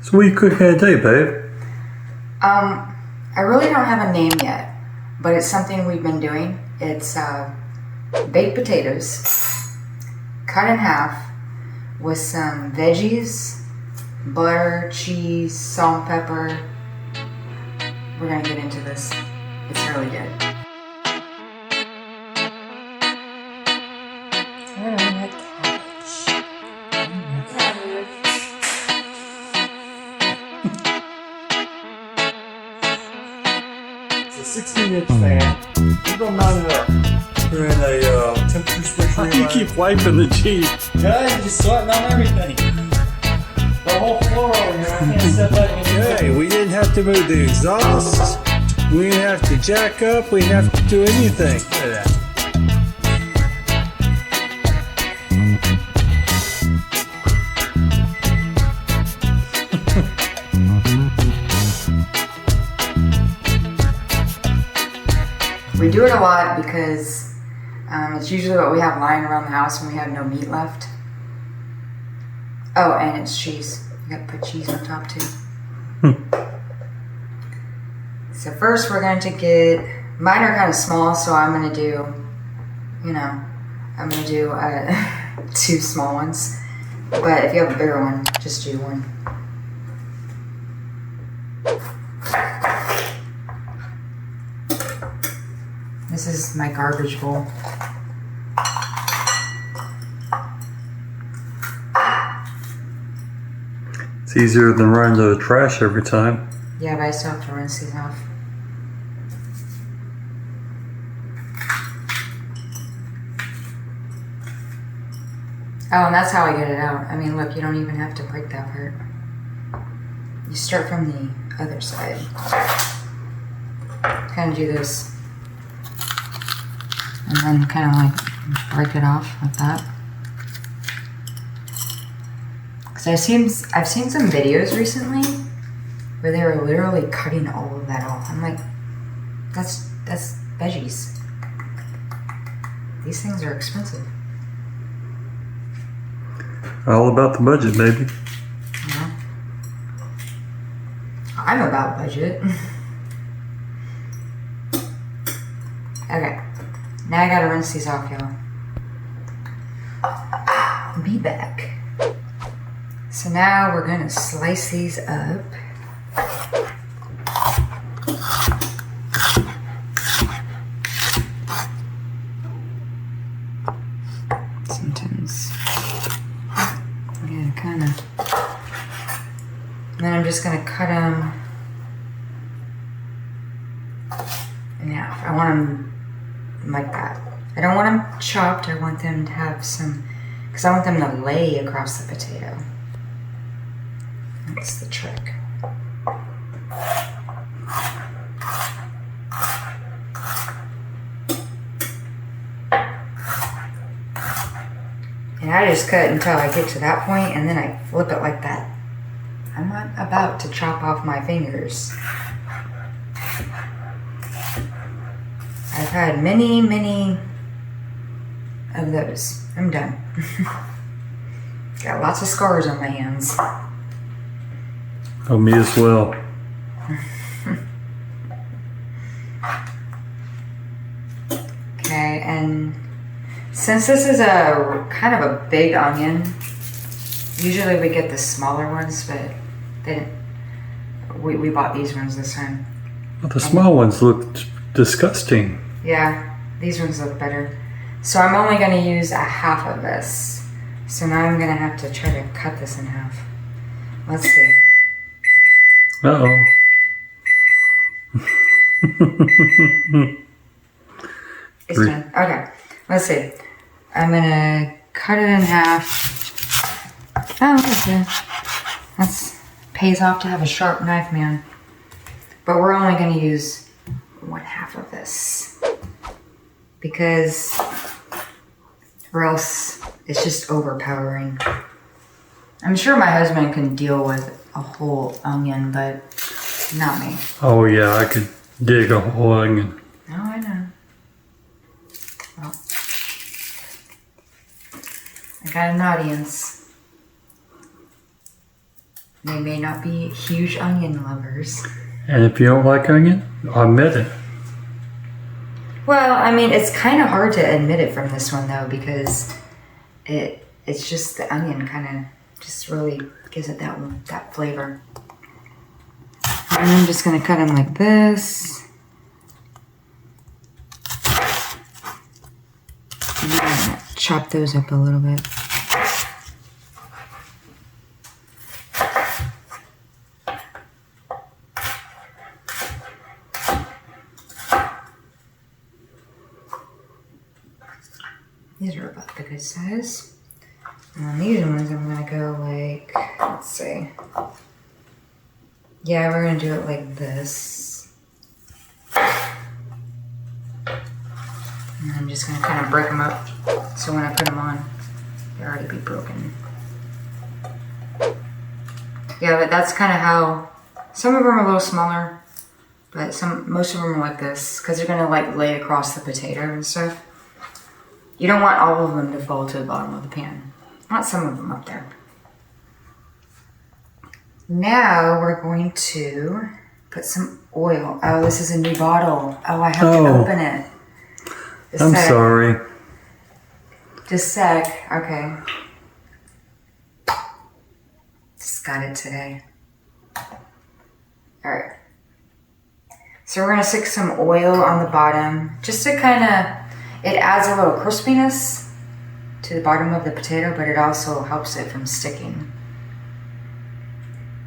So what are you cooking today, babe? I really don't have a name yet, but it's something we've been doing. It's baked potatoes cut in half with some veggies, butter, cheese, salt, and pepper. We're gonna get into this. It's really good. It's a 16-inch fan. You don't mount it up. We're in a temperature switch. You keep wiping the Jeep. Yeah, you're just sweating on everything. The whole floor over here. I can't step back and Hey, we didn't have to move the exhaust. We didn't have to jack up. We didn't have to do anything. Look at that. We do it a lot because it's usually what we have lying around the house when we have no meat left. Oh, and it's cheese. You gotta put cheese on top too. So first we're going to get, mine are kind of small, so I'm going to do, I'm going to do 2 small ones. But if you have a bigger one, just do one. This is my garbage bowl. It's easier than running to the trash every time. Yeah, but I still have to rinse these off. Oh, and that's how I get it out. I mean, look, you don't even have to break that part. You start from the other side. Kind of do this. And then kind of like break it off like that. Because I've seen some videos recently where they were literally cutting all of that off. I'm like, that's veggies. These things are expensive. All about the budget, baby. Yeah. I'm about budget. Okay. Now I gotta rinse these off, y'all. Be back. So now we're gonna slice these up. Sometimes yeah, kind of. And then I'm just gonna cut them in half. I want them like that. I don't want them chopped. I want them to have some, because I want them to lay across the potato. That's the trick. And I just cut until I get to that point, and then I flip it like that. I'm not about to chop off my fingers. I've had many, many of those. I'm done. Got lots of scars on my hands. Oh, me as well. Okay, and since this is a kind of a big onion, usually we get the smaller ones, but they didn't. We bought these ones this time. Well, the small ones look disgusting. Yeah, these ones look better. So I'm only going to use a half of this. So now I'm going to have to try to cut this in half. Let's see. Uh-oh. It's done. Okay, let's see. I'm going to cut it in half. Oh, that's good. That's pays off to have a sharp knife, man. But we're only going to use 1/2 of this. Because or else it's just overpowering. I'm sure my husband can deal with a whole onion, but not me. Oh yeah, I could dig a whole onion. Oh, I know. Well, I got an audience. They may not be huge onion lovers. And if you don't like onion, omit it. Well, I mean, it's kind of hard to admit it from this one though, because it's just the onion kind of just really gives it that flavor. And I'm just gonna cut them like this. And then I'm gonna chop those up a little bit. These are about the good size. And on these ones, I'm gonna go like, let's see. Yeah, we're gonna do it like this. And I'm just gonna kind of break them up. So when I put them on, they'll already be broken. Yeah, but that's kind of how, some of them are a little smaller, but most of them are like this, because they're gonna like lay across the potato and stuff. You don't want all of them to fall to the bottom of the pan. Want some of them up there. Now we're going to put some oil. Oh, this is a new bottle. Oh, I have to open it. I'm sorry. Just a sec. Okay. Just got it today. Alright. So we're going to stick some oil on the bottom. Just to kind of, it adds a little crispiness to the bottom of the potato, but it also helps it from sticking.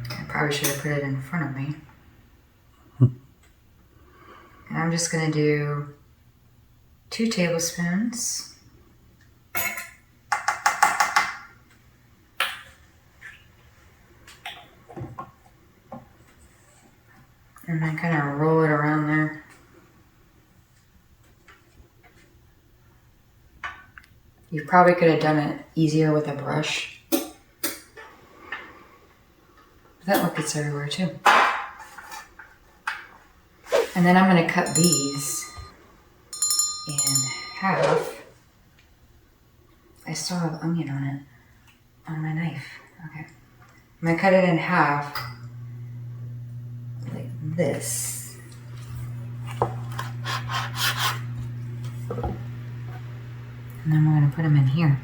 I probably should have put it in front of me. And I'm just going to do 2 tablespoons. And then kind of roll it around there. You probably could have done it easier with a brush. But that look gets everywhere too. And then I'm going to cut these in half. I still have onion on it, on my knife. Okay. I'm going to cut it in half like this. And then we're going to put them in here.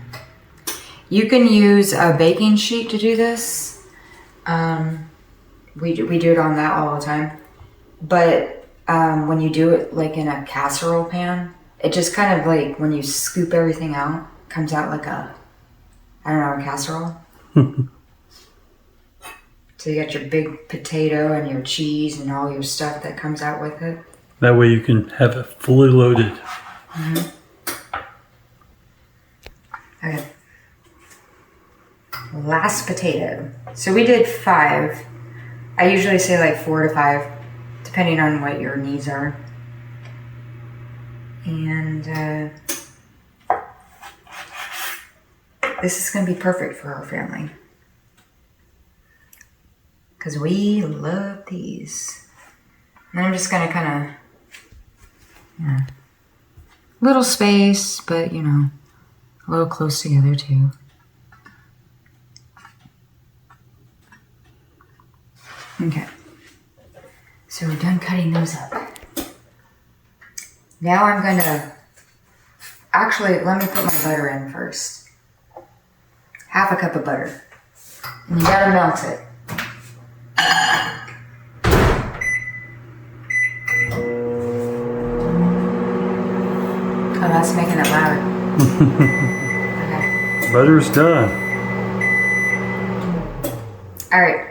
You can use a baking sheet to do this. We do it on that all the time. But when you do it like in a casserole pan, it just kind of like, when you scoop everything out, comes out like a, I don't know, a casserole. So you got your big potato and your cheese and all your stuff that comes out with it. That way you can have it fully loaded. Mm-hmm. Okay. Last potato. So we did 5. I usually say like 4 to 5, depending on what your needs are. And this is going to be perfect for our family. Because we love these. And I'm just going to kind of, little space, but you know, a little close together too. Okay. So we're done cutting those up. Now I'm going to, actually, let me put my butter in first. Half a cup of butter. And you gotta melt it. Oh, that's making it loud. Okay. Butter's done. Alright.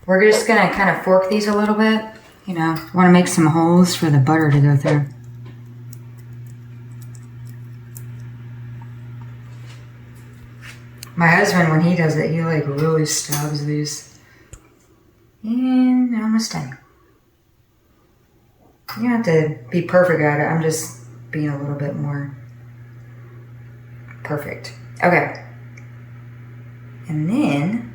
We're just gonna kind of fork these a little bit. You know, want to make some holes for the butter to go through. My husband, when he does it, he like really stabs these. And almost done. You don't have to be perfect at it. I'm just being a little bit more perfect. Okay. And then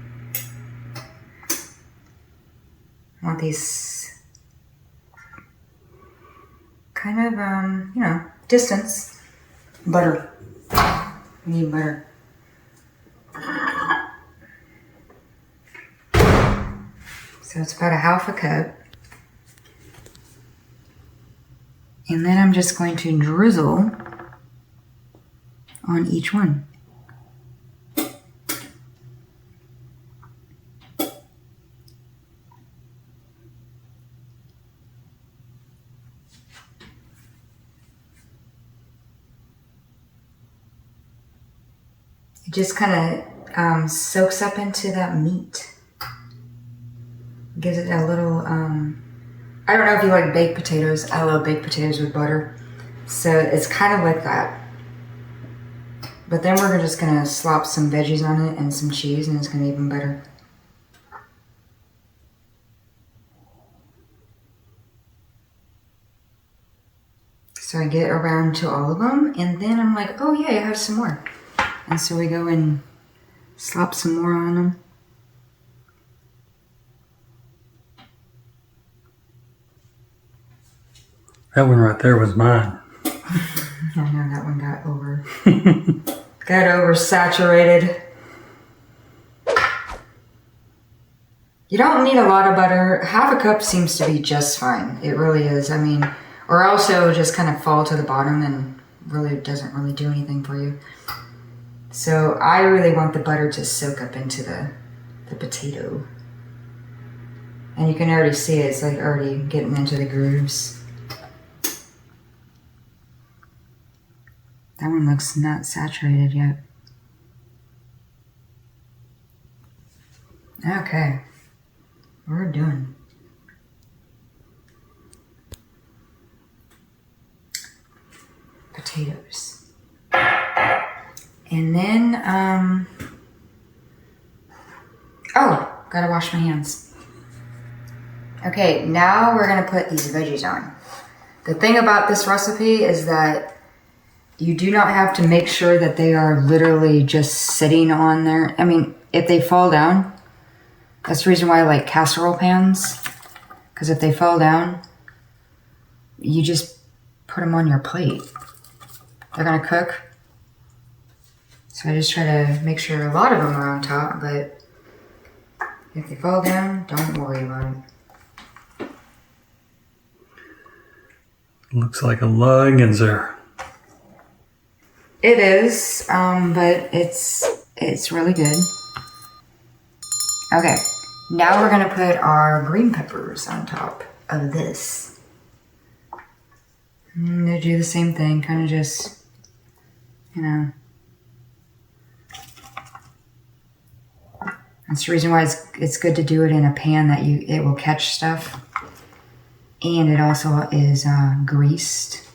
I want these kind of, you know, distance. Butter. We need butter. So it's about a half a cup. And then I'm just going to drizzle on each one. It just kind of soaks up into that meat. Gives it a little, I don't know if you like baked potatoes. I love baked potatoes with butter. So it's kind of like that. But then we're just going to slop some veggies on it and some cheese, and it's going to be even better. So I get around to all of them, and then I'm like, oh yeah, I have some more. And so we go and slop some more on them. That one right there was mine. I know that one got oversaturated. You don't need a lot of butter. Half a cup seems to be just fine. It really is. I mean, or else it'll just kind of fall to the bottom and really doesn't really do anything for you. So I really want the butter to soak up into the potato. And you can already see it. It's like already getting into the grooves. That one looks not saturated yet. Okay. We're doing. Potatoes. And then, oh, gotta wash my hands. Okay, now we're gonna put these veggies on. The thing about this recipe is that you do not have to make sure that they are literally just sitting on there. I mean, if they fall down, that's the reason why I like casserole pans. Because if they fall down, you just put them on your plate. They're gonna cook. So I just try to make sure a lot of them are on top, but if they fall down, don't worry about it. Looks like a lot of onions there. It is, but it's really good. Okay, now we're gonna put our green peppers on top of this. I'm gonna do the same thing, kind of just, you know. That's the reason why it's good to do it in a pan that it will catch stuff, and it also is greased.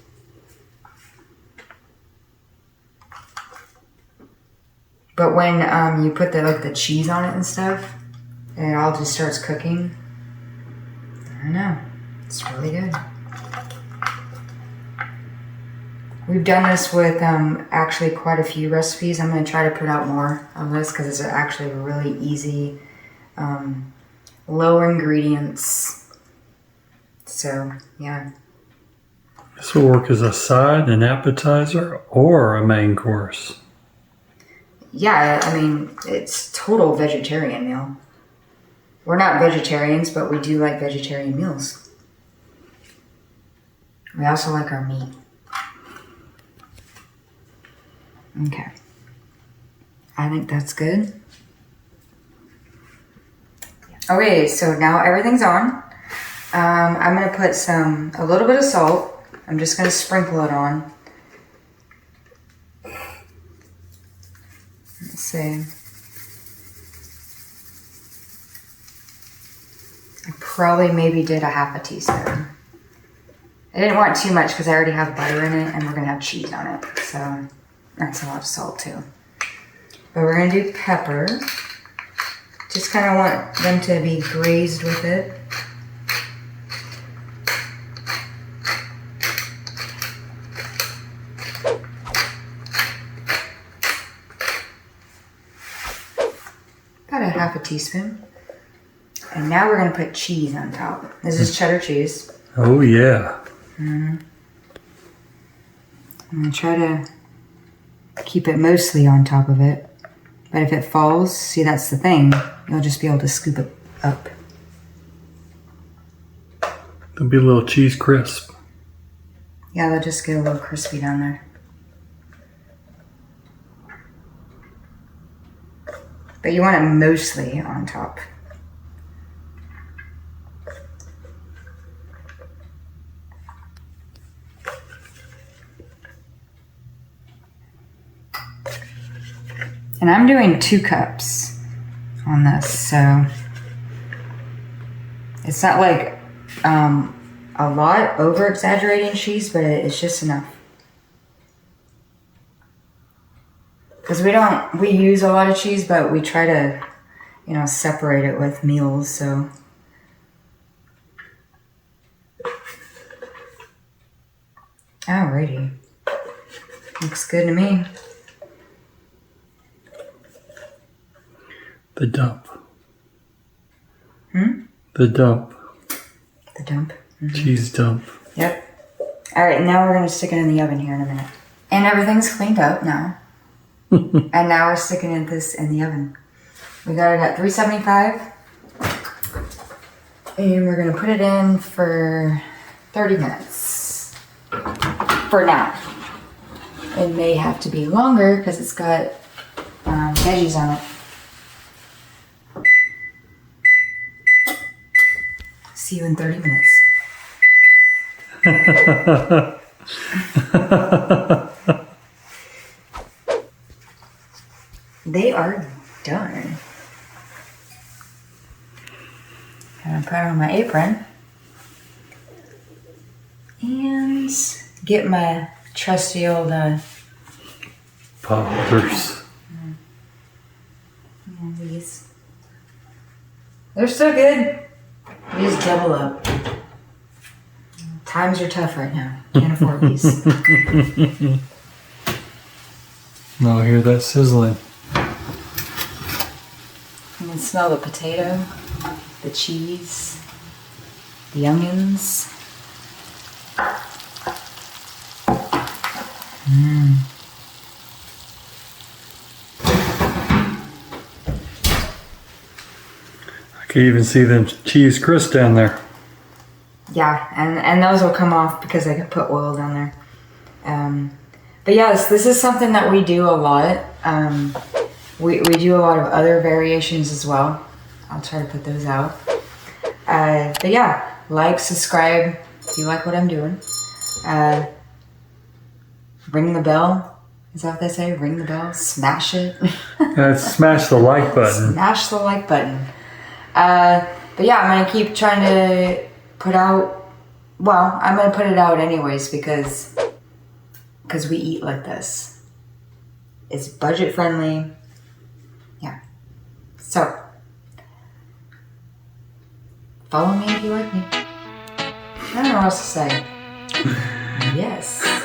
But when you put the cheese on it and stuff, and it all just starts cooking, I don't know, it's really good. We've done this with actually quite a few recipes. I'm going to try to put out more of this because it's actually really easy, low ingredients. So, yeah. This will work as a side, an appetizer, or a main course. Yeah, I mean, it's total vegetarian meal. We're not vegetarians, but we do like vegetarian meals. We also like our meat. Okay. I think that's good. Okay, so now everything's on. I'm going to put a little bit of salt. I'm just going to sprinkle it on. Let's see. I probably maybe did a half a teaspoon. I didn't want too much because I already have butter in it and we're going to have cheese on it. So that's a lot of salt too. But we're going to do pepper. Just kind of want them to be grazed with it. About a half a teaspoon. And now we're going to put cheese on top. This is cheddar cheese. Oh, yeah. I'm going to try to keep it mostly on top of it. But if it falls, see, that's the thing. You'll just be able to scoop it up. There'll be a little cheese crisp. Yeah, they'll just get a little crispy down there. But you want it mostly on top. And I'm doing 2 cups on this, so it's not like a lot over exaggerating cheese, but it's just enough. Because we use a lot of cheese, but we try to, separate it with meals, so. Alrighty. Looks good to me. The dump. The The dump. dump. Cheese dump. Yep. Alright, now we're going to stick it in the oven here in a minute. And everything's cleaned up now. And now we're sticking this in the oven. We got it at 375. And we're going to put it in for 30 minutes. For now. It may have to be longer because it's got veggies on it. See you in 30 minutes. They are done. Gonna put on my apron and get my trusty old Poppers. these. They're so good. We just double up. Times are tough right now. Can't afford these. No, hear that sizzling. You can smell the potato, the cheese, the onions. I can even see them cheese crisps down there. Yeah, and those will come off because I can put oil down there. But yes, this is something that we do a lot. We do a lot of other variations as well. I'll try to put those out. But yeah, like, subscribe if you like what I'm doing. Ring the bell. Is that what they say? Ring the bell? Smash it. Smash the like button. Smash the like button. But yeah, I'm going to keep trying to put out... Well, I'm going to put it out anyways because we eat like this. It's budget friendly. Yeah. So, follow me if you like me. I don't know what else to say. Yes.